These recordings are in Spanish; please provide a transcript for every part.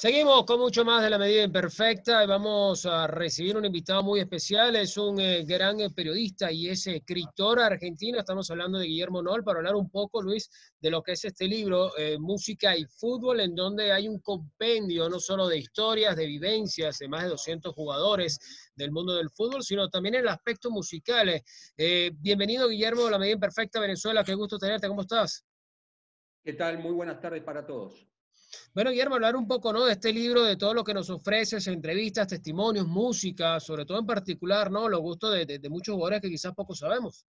Seguimos con mucho más de La Medida Imperfecta y vamos a recibir un invitado muy especial. Es un gran periodista y es escritor argentino. Estamos hablando de Guillermo Noll para hablar un poco, Luis, de lo que es este libro, Música y Fútbol, en donde hay un compendio no solo de historias, de vivencias de más de 200 jugadores del mundo del fútbol, sino también el aspecto musical. Bienvenido, Guillermo, a La Medida Imperfecta, Venezuela. Qué gusto tenerte. ¿Cómo estás? ¿Qué tal? Muy buenas tardes para todos. Bueno, Guillermo, hablar un poco, ¿no?, de este libro, de todo lo que nos ofreces, entrevistas, testimonios, música, sobre todo en particular, ¿no?, los gustos de muchos jugadores que quizás poco sabemos.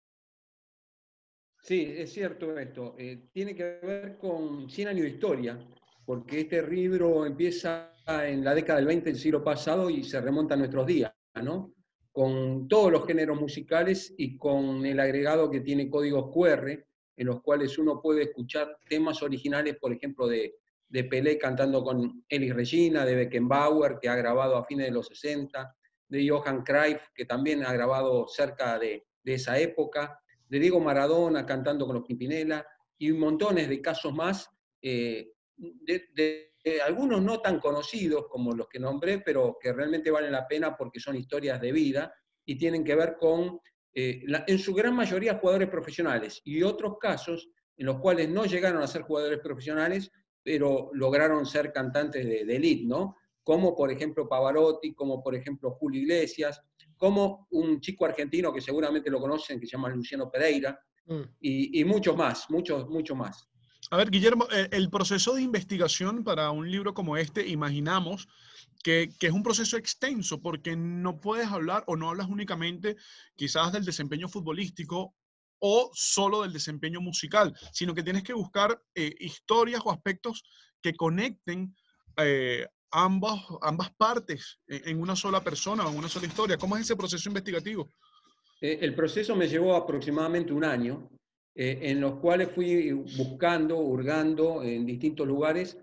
Sí, es cierto esto. Tiene que ver con 100 años de historia, porque este libro empieza en la década del 20 del siglo pasado y se remonta a nuestros días, ¿no? Con todos los géneros musicales y con el agregado que tiene códigos QR, en los cuales uno puede escuchar temas originales, por ejemplo, de Pelé cantando con Elis Regina, de Beckenbauer, que ha grabado a fines de los 60, de Johan Cruyff, que también ha grabado cerca de esa época, de Diego Maradona cantando con los Pimpinela, y montones de casos más, de algunos no tan conocidos como los que nombré, pero que realmente valen la pena porque son historias de vida y tienen que ver con, en su gran mayoría, jugadores profesionales, y otros casos en los cuales no llegaron a ser jugadores profesionales, pero lograron ser cantantes de elite, ¿no? Como por ejemplo Pavarotti, como por ejemplo Julio Iglesias, como un chico argentino que seguramente lo conocen, que se llama Luciano Pereira, y muchos más, muchos más. A ver, Guillermo, el proceso de investigación para un libro como este, imaginamos que es un proceso extenso, porque no puedes hablar o no hablas únicamente quizás del desempeño futbolístico o solo del desempeño musical, sino que tienes que buscar historias o aspectos que conecten ambas partes en una sola persona o en una sola historia. ¿Cómo es ese proceso investigativo? El proceso me llevó aproximadamente un año, en los cuales fui buscando, hurgando en distintos lugares,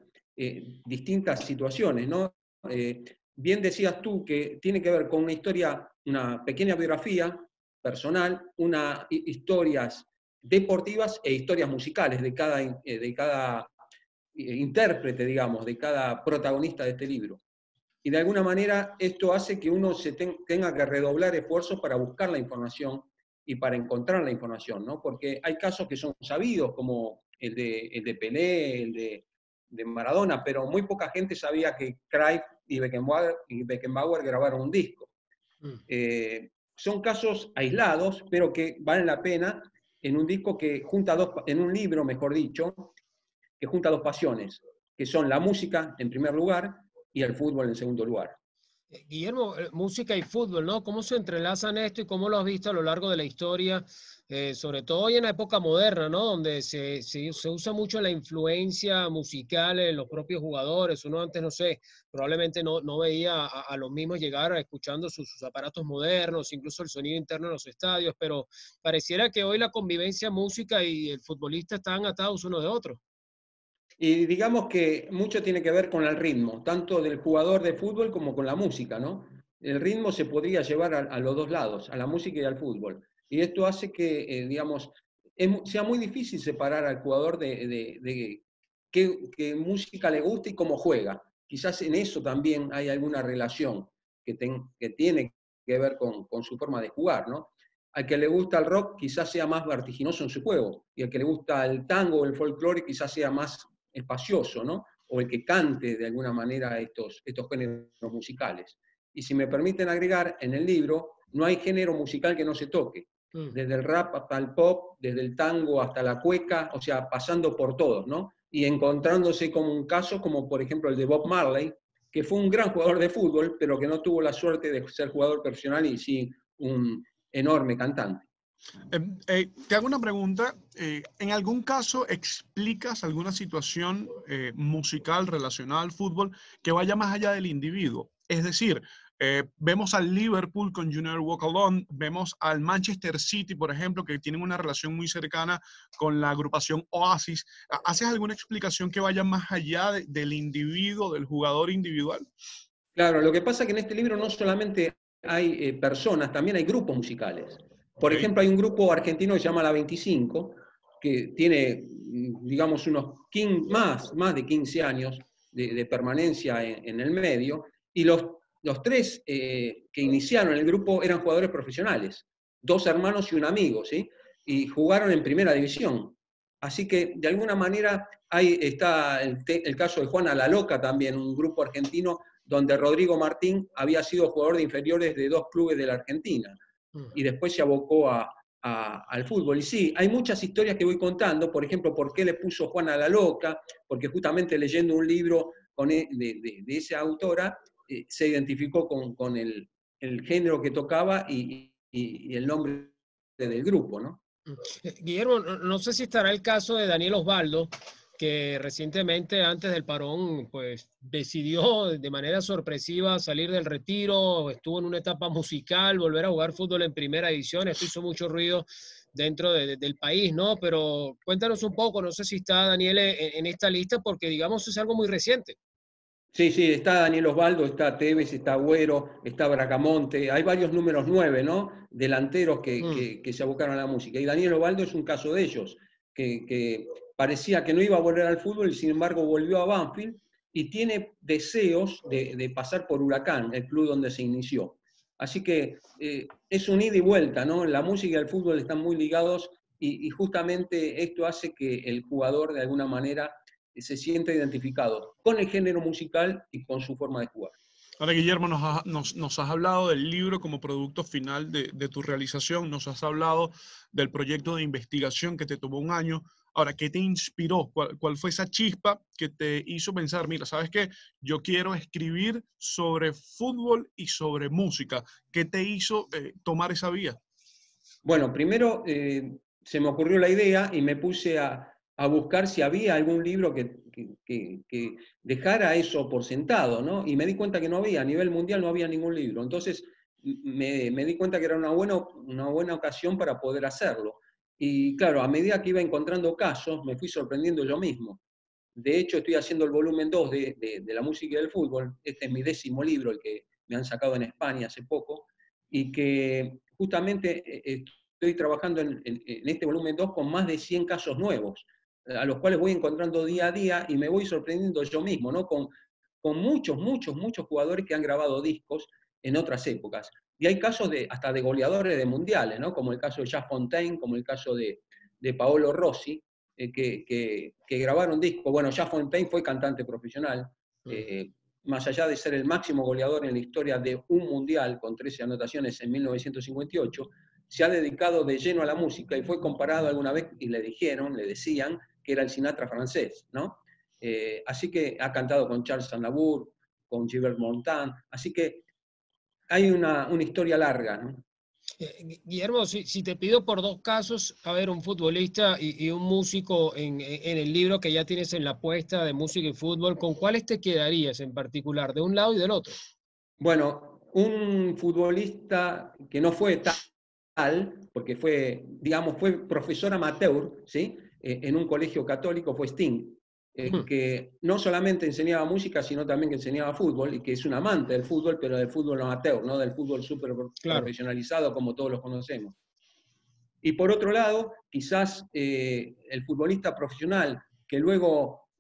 distintas situaciones, ¿no? Bien decías tú que tiene que ver con una historia, una pequeña biografía personal, historias deportivas e historias musicales de cada intérprete, digamos, de cada protagonista de este libro. Y de alguna manera esto hace que uno tenga que redoblar esfuerzos para buscar la información y para encontrar la información, ¿no? Porque hay casos que son sabidos, como el de Pelé, de Maradona, pero muy poca gente sabía que Cruyff y Beckenbauer grabaron un disco. Son casos aislados, pero que valen la pena en un disco que junta en un libro, mejor dicho, que junta dos pasiones, que son la música en primer lugar y el fútbol en segundo lugar. Guillermo, música y fútbol, ¿no? ¿Cómo se entrelazan esto y cómo lo has visto a lo largo de la historia? Sobre todo hoy en la época moderna, ¿no? Donde se usa mucho la influencia musical en los propios jugadores. Uno antes, no sé, probablemente no veía a los mismos llegar escuchando sus aparatos modernos, incluso el sonido interno en los estadios, pero pareciera que hoy la convivencia música y el futbolista están atados uno de otro. Y digamos que mucho tiene que ver con el ritmo, tanto del jugador de fútbol como con la música, ¿no? El ritmo se podría llevar a los dos lados, a la música y al fútbol. Y esto hace que, digamos, sea muy difícil separar al jugador de qué música le gusta y cómo juega. Quizás en eso también hay alguna relación que tiene que ver con su forma de jugar, ¿no? Al que le gusta el rock quizás sea más vertiginoso en su juego, y al que le gusta el tango o el folclore quizás sea más espacioso, ¿no? O el que cante de alguna manera estos géneros musicales. Y si me permiten agregar, en el libro no hay género musical que no se toque, desde el rap hasta el pop, desde el tango hasta la cueca, o sea, pasando por todos, ¿no? Y encontrándose como un caso, como por ejemplo el de Bob Marley, que fue un gran jugador de fútbol, pero que no tuvo la suerte de ser jugador profesional y sí un enorme cantante. Te hago una pregunta. ¿En algún caso explicas alguna situación musical relacionada al fútbol que vaya más allá del individuo? Es decir, vemos al Liverpool con You Never Walk Alone, vemos al Manchester City, por ejemplo, que tienen una relación muy cercana con la agrupación Oasis. ¿Haces alguna explicación que vaya más allá del individuo, del jugador individual? Claro, lo que pasa es que en este libro no solamente hay personas, también hay grupos musicales. Por ejemplo, hay un grupo argentino que se llama La 25, que tiene, digamos, más de 15 años, de permanencia en el medio, y los tres que iniciaron el grupo eran jugadores profesionales, 2 hermanos y un amigo, ¿sí? Y jugaron en primera división. Así que, de alguna manera, ahí está el caso de Juana La Loca también, un grupo argentino donde Rodrigo Martín había sido jugador de inferiores de 2 clubes de la Argentina, y después se abocó al fútbol. Y sí, hay muchas historias que voy contando, por ejemplo, por qué le puso Juana La Loca, porque justamente leyendo un libro de esa autora, se identificó con el género que tocaba y el nombre del grupo, ¿no? Guillermo, no sé si estará el caso de Daniel Osvaldo, que recientemente, antes del parón, pues decidió de manera sorpresiva salir del retiro, estuvo en una etapa musical, volver a jugar fútbol en primera división. Esto hizo mucho ruido dentro del país, ¿no? Pero cuéntanos un poco, no sé si está Daniel en esta lista, porque digamos es algo muy reciente. Sí, sí, está Daniel Osvaldo, está Tevez, está Agüero, está Bracamonte, hay varios números 9, ¿no? Delanteros que se abocaron a la música. Y Daniel Osvaldo es un caso de ellos, que parecía que no iba a volver al fútbol y sin embargo volvió a Banfield y tiene deseos de pasar por Huracán, el club donde se inició. Así que es un ida y vuelta, ¿no? La música y el fútbol están muy ligados y justamente esto hace que el jugador de alguna manera se siente identificado con el género musical y con su forma de jugar. Ahora, Guillermo, nos has hablado del libro como producto final de tu realización, nos has hablado del proyecto de investigación que te tomó un año. Ahora, ¿qué te inspiró? ¿Cuál fue esa chispa que te hizo pensar, mira, ¿sabes qué? Yo quiero escribir sobre fútbol y sobre música. ¿Qué te hizo tomar esa vía? Bueno, primero se me ocurrió la idea y me puse a buscar si había algún libro que dejara eso por sentado, ¿no? Y me di cuenta que no había, a nivel mundial no había ningún libro. Entonces me di cuenta que era una buena ocasión para poder hacerlo. Y claro, a medida que iba encontrando casos, me fui sorprendiendo yo mismo. De hecho, estoy haciendo el volumen 2 de la música y del fútbol. Este es mi 10º libro, el que me han sacado en España hace poco, y que justamente estoy trabajando en este volumen 2 con más de 100 casos nuevos, a los cuales voy encontrando día a día y me voy sorprendiendo yo mismo, ¿no? Con muchos jugadores que han grabado discos en otras épocas. Y hay casos hasta de goleadores de mundiales, ¿no? Como el caso de Jacques Fontaine, como el caso de Paolo Rossi, que grabaron discos. Bueno, Jacques Fontaine fue cantante profesional, más allá de ser el máximo goleador en la historia de un mundial, con 13 anotaciones en 1958, se ha dedicado de lleno a la música y fue comparado alguna vez y le decían que era el Sinatra francés, ¿no? Así que ha cantado con Charles Aznavour, con Gilbert Montand, así que hay una historia larga, ¿no? Guillermo, si te pido por 2 casos, a ver, un futbolista y un músico en el libro que ya tienes en la apuesta de música y fútbol, ¿con cuáles te quedarías en particular, de un lado y del otro? Bueno, un futbolista que no fue tal, porque fue, digamos, fue profesor amateur, ¿sí? En un colegio católico, fue Sting, que no solamente enseñaba música, sino también que enseñaba fútbol, y que es un amante del fútbol, pero del fútbol amateur, no del fútbol súper profesionalizado como todos los conocemos. Y por otro lado, quizás el futbolista profesional que luego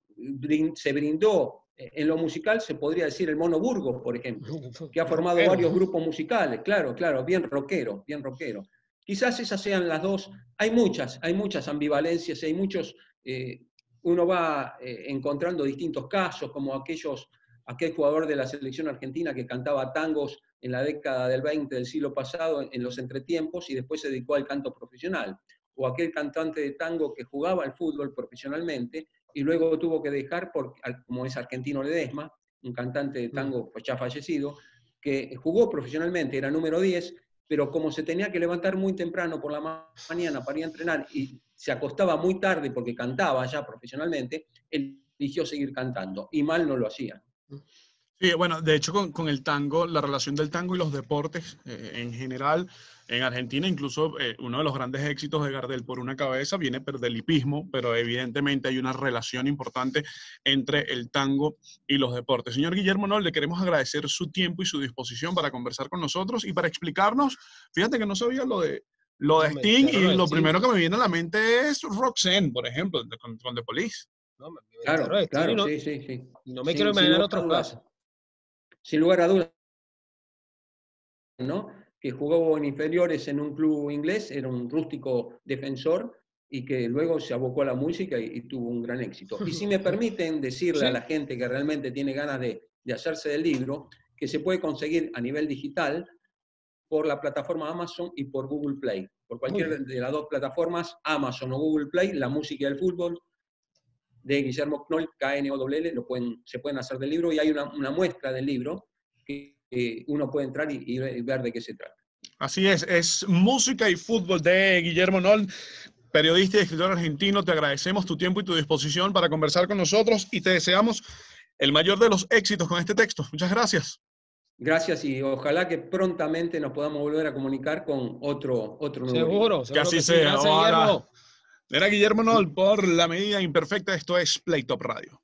se brindó en lo musical, se podría decir el Mono Burgos, por ejemplo, que ha formado varios grupos musicales, claro, bien rockero, bien rockero. Quizás esas sean las dos. Hay muchas ambivalencias, hay muchos, uno va encontrando distintos casos, como aquel jugador de la selección argentina que cantaba tangos en la década del 20 del siglo pasado en los entretiempos y después se dedicó al canto profesional, o aquel cantante de tango que jugaba al fútbol profesionalmente y luego tuvo que dejar, como es Argentino Ledesma, un cantante de tango pues ya fallecido, que jugó profesionalmente, era número 10, pero como se tenía que levantar muy temprano por la mañana para ir a entrenar y se acostaba muy tarde porque cantaba ya profesionalmente, él eligió seguir cantando y mal no lo hacía. Sí, bueno, de hecho con el tango, la relación del tango y los deportes en general, en Argentina incluso uno de los grandes éxitos de Gardel por una cabeza viene del hipismo, pero evidentemente hay una relación importante entre el tango y los deportes. Señor Guillermo Noll, le queremos agradecer su tiempo y su disposición para conversar con nosotros y para explicarnos, fíjate que no sabía lo de Sting y lo primero que me viene a la mente es Roxanne, por ejemplo, con The Police. No, me Claro, entero de Stevie, claro, no, sí, sí, sí. no me quiero imaginar lugar a otros dudas. casos. Sin lugar a dudas, ¿no? Que jugó en inferiores en un club inglés, era un rústico defensor y que luego se abocó a la música y tuvo un gran éxito. Y si me permiten decirle a ¿Sí? la gente que realmente tiene ganas de hacerse del libro, que se puede conseguir a nivel digital por la plataforma Amazon y por Google Play. Por Muy cualquier bien. de las dos plataformas, Amazon o Google Play, La música del fútbol, de Guillermo Knoll, KNOWL, se pueden hacer del libro y hay una muestra del libro que uno puede entrar y ver de qué se trata. Así es Música y Fútbol de Guillermo Noll, periodista y escritor argentino. Te agradecemos tu tiempo y tu disposición para conversar con nosotros y te deseamos el mayor de los éxitos con este texto. Muchas gracias. Gracias y ojalá que prontamente nos podamos volver a comunicar con otro nuevo libro. Que Seguro así que sí. sea. Gracias, Ojalá. Guillermo. Era Guillermo Noll por La Medida Imperfecta. Esto es Playtop Radio.